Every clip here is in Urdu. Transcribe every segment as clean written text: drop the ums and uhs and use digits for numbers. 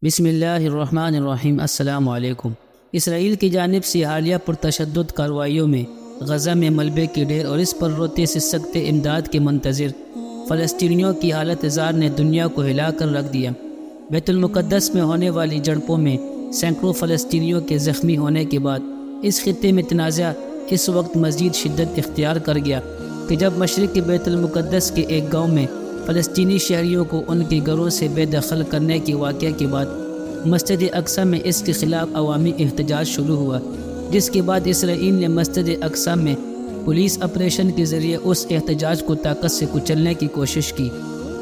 بسم اللہ الرحمن الرحیم۔ السلام علیکم۔ اسرائیل کی جانب سے حالیہ پرتشدد کارروائیوں میں غزہ میں ملبے کے ڈھیر اور اس پر روتے سے سکتے امداد کے منتظر فلسطینیوں کی حالت زار نے دنیا کو ہلا کر رکھ دیا۔ بیت المقدس میں ہونے والی جھڑپوں میں سینکڑوں فلسطینیوں کے زخمی ہونے کے بعد اس خطے میں تنازع اس وقت مزید شدت اختیار کر گیا کہ جب مشرق کے بیت المقدس کے ایک گاؤں میں فلسطینی شہریوں کو ان کے گھروں سے بے دخل کرنے کے واقعہ کے بعد مسجد اقصی میں اس کے خلاف عوامی احتجاج شروع ہوا، جس کے بعد اسرائیل نے مسجد اقصی میں پولیس آپریشن کے ذریعے اس احتجاج کو طاقت سے کچلنے کی کوشش کی،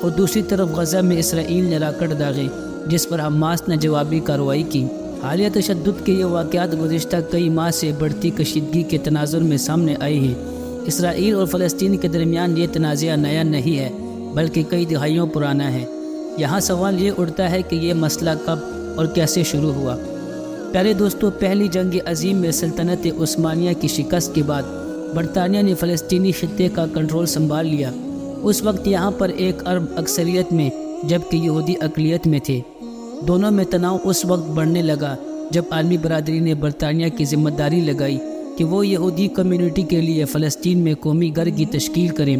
اور دوسری طرف غزہ میں اسرائیل نے راکٹ داغے جس پر حماس نے جوابی کارروائی کی۔ حالیہ تشدد کے یہ واقعات گزشتہ کئی ماہ سے بڑھتی کشیدگی کے تناظر میں سامنے آئے ہیں۔ اسرائیل اور فلسطین کے درمیان یہ تنازع نیا نہیں ہے بلکہ کئی دہائیوں پرانا ہے۔ یہاں سوال یہ اٹھتا ہے کہ یہ مسئلہ کب اور کیسے شروع ہوا؟ پیارے دوستو، پہلی جنگ عظیم میں سلطنت عثمانیہ کی شکست کے بعد برطانیہ نے فلسطینی خطے کا کنٹرول سنبھال لیا۔ اس وقت یہاں پر ایک عرب اکثریت میں جبکہ یہودی اقلیت میں تھے۔ دونوں میں تناؤ اس وقت بڑھنے لگا جب عالمی برادری نے برطانیہ کی ذمہ داری لگائی کہ وہ یہودی کمیونٹی کے لیے فلسطین میں قومی گھر کی تشکیل کریں۔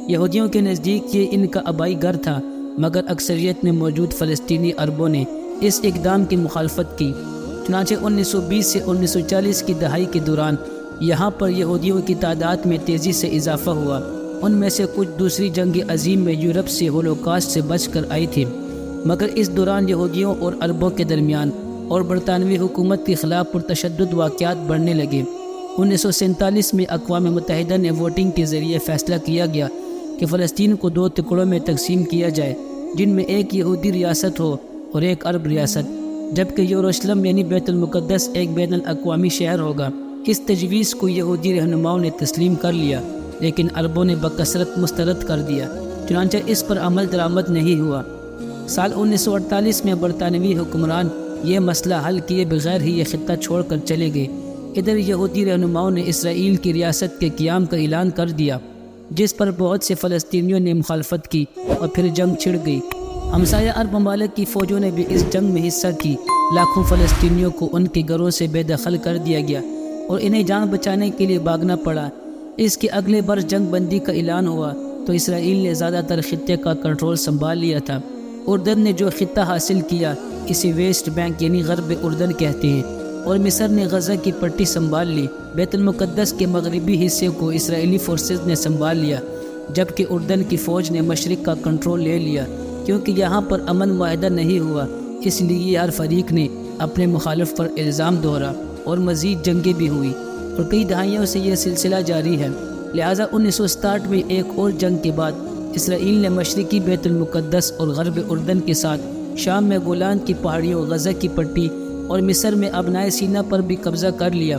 یہودیوں کے نزدیک یہ ان کا آبائی گھر تھا، مگر اکثریت میں موجود فلسطینی عربوں نے اس اقدام کی مخالفت کی۔ چنانچہ 1920 سے 1940 کی دہائی کے دوران یہاں پر یہودیوں کی تعداد میں تیزی سے اضافہ ہوا۔ ان میں سے کچھ دوسری جنگ عظیم میں یورپ سے ہولوکاسٹ سے بچ کر آئی تھی، مگر اس دوران یہودیوں اور عربوں کے درمیان اور برطانوی حکومت کے خلاف پرتشدد واقعات بڑھنے لگے۔ 1947 میں اقوام متحدہ نے ووٹنگ کے ذریعے فیصلہ کیا گیا کہ فلسطین کو 2 ٹکڑوں میں تقسیم کیا جائے، جن میں ایک یہودی ریاست ہو اور ایک عرب ریاست، جبکہ یروشلم یعنی بیت المقدس ایک بین الاقوامی شہر ہوگا۔ اس تجویز کو یہودی رہنماؤں نے تسلیم کر لیا، لیکن عربوں نے بکثرت مسترد کر دیا، چنانچہ اس پر عمل درآمد نہیں ہوا۔ سال 1948 میں برطانوی حکمران یہ مسئلہ حل کیے بغیر ہی یہ خطہ چھوڑ کر چلے گئے۔ ادھر یہودی رہنماؤں نے اسرائیل کی ریاست کے قیام کا اعلان کر دیا، جس پر بہت سے فلسطینیوں نے مخالفت کی اور پھر جنگ چھڑ گئی۔ ہمسایہ عرب ممالک کی فوجوں نے بھی اس جنگ میں حصہ کی۔ لاکھوں فلسطینیوں کو ان کے گھروں سے بے دخل کر دیا گیا اور انہیں جان بچانے کے لیے بھاگنا پڑا۔ اس کے اگلے برس جنگ بندی کا اعلان ہوا تو اسرائیل نے زیادہ تر خطے کا کنٹرول سنبھال لیا تھا۔ اردن نے جو خطہ حاصل کیا اسے ویسٹ بینک یعنی غرب اردن کہتے ہیں، اور مصر نے غزہ کی پٹی سنبھال لی۔ بیت المقدس کے مغربی حصے کو اسرائیلی فورسز نے سنبھال لیا، جبکہ اردن کی فوج نے مشرق کا کنٹرول لے لیا۔ کیونکہ یہاں پر امن معاہدہ نہیں ہوا، اس لیے ہر فریق نے اپنے مخالف پر الزام دوہرا اور مزید جنگیں بھی ہوئی، اور کئی دہائیوں سے یہ سلسلہ جاری ہے۔ لہٰذا 1967 میں ایک اور جنگ کے بعد اسرائیل نے مشرقی بیت المقدس اور غرب اردن کے ساتھ شام میں گولان کی پہاڑیوں، غزہ کی پٹی اور مصر میں ابنائے سینا پر بھی قبضہ کر لیا۔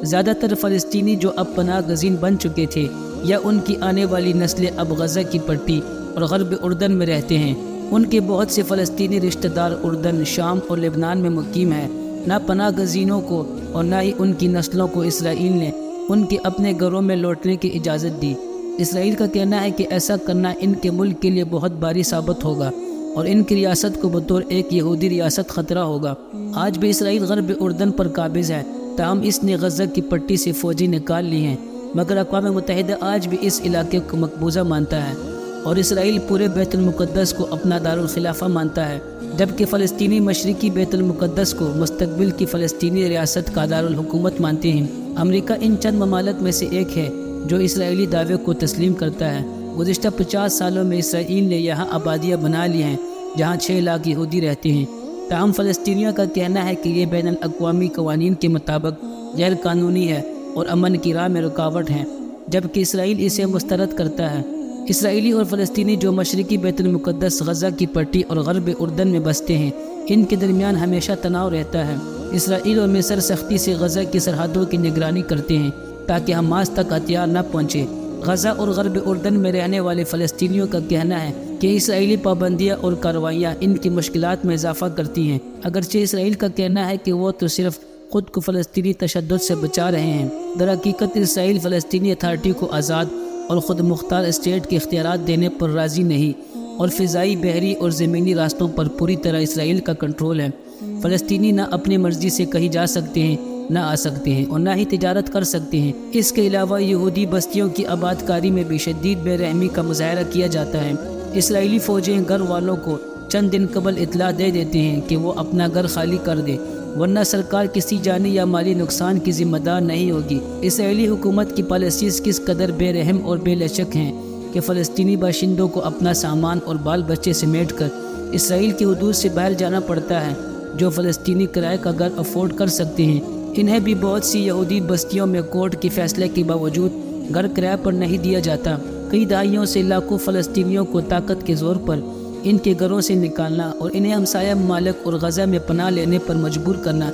زیادہ تر فلسطینی جو اب پناہ گزین بن چکے تھے یا ان کی آنے والی نسلیں اب غزہ کی پٹی اور غرب اردن میں رہتے ہیں۔ ان کے بہت سے فلسطینی رشتہ دار اردن، شام اور لبنان میں مقیم ہیں۔ نہ پناہ گزینوں کو اور نہ ہی ان کی نسلوں کو اسرائیل نے ان کے اپنے گھروں میں لوٹنے کی اجازت دی۔ اسرائیل کا کہنا ہے کہ ایسا کرنا ان کے ملک کے لیے بہت بھاری ثابت ہوگا اور ان کی ریاست کو بطور ایک یہودی ریاست خطرہ ہوگا۔ آج بھی اسرائیل غرب اردن پر قابض ہے، تاہم اس نے غزہ کی پٹی سے فوجی نکال لی ہیں، مگر اقوام متحدہ آج بھی اس علاقے کو مقبوضہ مانتا ہے، اور اسرائیل پورے بیت المقدس کو اپنا دارالخلافہ مانتا ہے، جبکہ فلسطینی مشرقی بیت المقدس کو مستقبل کی فلسطینی ریاست کا دارالحکومت مانتے ہیں۔ امریکہ ان چند ممالک میں سے ایک ہے جو اسرائیلی دعوے کو تسلیم کرتا ہے۔ گزشتہ 50 سالوں میں اسرائیل نے یہاں آبادیاں بنا لی ہیں جہاں 6 لاکھ یہودی رہتے ہیں، تاہم فلسطینیوں کا کہنا ہے کہ یہ بین الاقوامی قوانین کے مطابق غیر قانونی ہے اور امن کی راہ میں رکاوٹ ہے، جبکہ اسرائیل اسے مسترد کرتا ہے۔ اسرائیلی اور فلسطینی جو مشرقی بیت المقدس، غزہ کی پٹی اور غرب اردن میں بستے ہیں، ان کے درمیان ہمیشہ تناؤ رہتا ہے۔ اسرائیل اور مصر سختی سے غزہ کی سرحدوں کی نگرانی کرتے ہیں تاکہ حماس تک ہتھیار نہ پہنچے۔ غزہ اور غرب اردن میں رہنے والے فلسطینیوں کا کہنا ہے کہ اسرائیلی پابندیاں اور کارروائیاں ان کی مشکلات میں اضافہ کرتی ہیں، اگرچہ اسرائیل کا کہنا ہے کہ وہ تو صرف خود کو فلسطینی تشدد سے بچا رہے ہیں۔ در حقیقت اسرائیل فلسطینی اتھارٹی کو آزاد اور خود مختار اسٹیٹ کے اختیارات دینے پر راضی نہیں، اور فضائی، بحری اور زمینی راستوں پر پوری طرح اسرائیل کا کنٹرول ہے۔ فلسطینی نہ اپنی مرضی سے کہیں جا سکتے ہیں، نہ آ سکتے ہیں، اور نہ ہی تجارت کر سکتے ہیں۔ اس کے علاوہ یہودی بستیوں کی آباد کاری میں بھی شدید بے رحمی کا مظاہرہ کیا جاتا ہے۔ اسرائیلی فوجیں گھر والوں کو چند دن قبل اطلاع دے دیتے ہیں کہ وہ اپنا گھر خالی کر دے، ورنہ سرکار کسی جانی یا مالی نقصان کی ذمہ دار نہیں ہوگی۔ اسرائیلی حکومت کی پالیسیز کس قدر بے رحم اور بے لچک ہیں کہ فلسطینی باشندوں کو اپنا سامان اور بال بچے سمیٹ کر اسرائیل کی حدود سے باہر جانا پڑتا ہے۔ جو فلسطینی کرائے کا گھر افورڈ کر سکتے ہیں، انہیں بھی بہت سی یہودی بستیوں میں کورٹ کے فیصلے کے باوجود گھر کرائے پر نہیں دیا جاتا۔ کئی دہائیوں سے لاکھوں فلسطینیوں کو طاقت کے زور پر ان کے گھروں سے نکالنا اور انہیں ہمسایہ ممالک اور غزہ میں پناہ لینے پر مجبور کرنا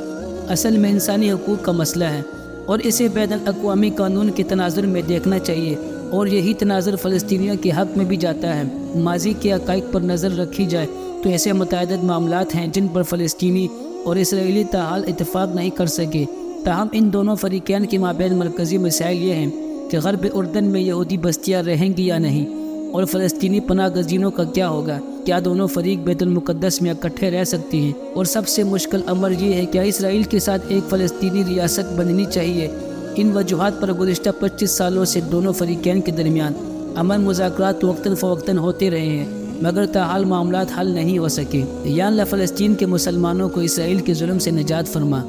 اصل میں انسانی حقوق کا مسئلہ ہے، اور اسے بین الاقوامی قانون کے تناظر میں دیکھنا چاہیے، اور یہی تناظر فلسطینیوں کے حق میں بھی جاتا ہے۔ ماضی کے حقائق پر نظر رکھی جائے تو ایسے متعدد معاملات ہیں جن پر فلسطینی اور اسرائیلی تاحال اتفاق نہیں کر سکے۔ تاہم ان دونوں فریقین کے مابین مرکزی مسائل یہ ہیں کہ غرب اردن میں یہودی بستیاں رہیں گی یا نہیں، اور فلسطینی پناہ گزینوں کا کیا ہوگا، کیا دونوں فریق بیت المقدس میں اکٹھے رہ سکتے ہیں، اور سب سے مشکل امر یہ ہے کہ اسرائیل کے ساتھ ایک فلسطینی ریاست بننی چاہیے۔ ان وجوہات پر گزشتہ 25 سالوں سے دونوں فریقین کے درمیان امن مذاکرات وقتاً فوقتاً ہوتے رہے ہیں، مگر تاحال معاملات حل نہیں ہو سکے۔ یا اللہ فلسطین کے مسلمانوں کو اسرائیل کے ظلم سے نجات فرما۔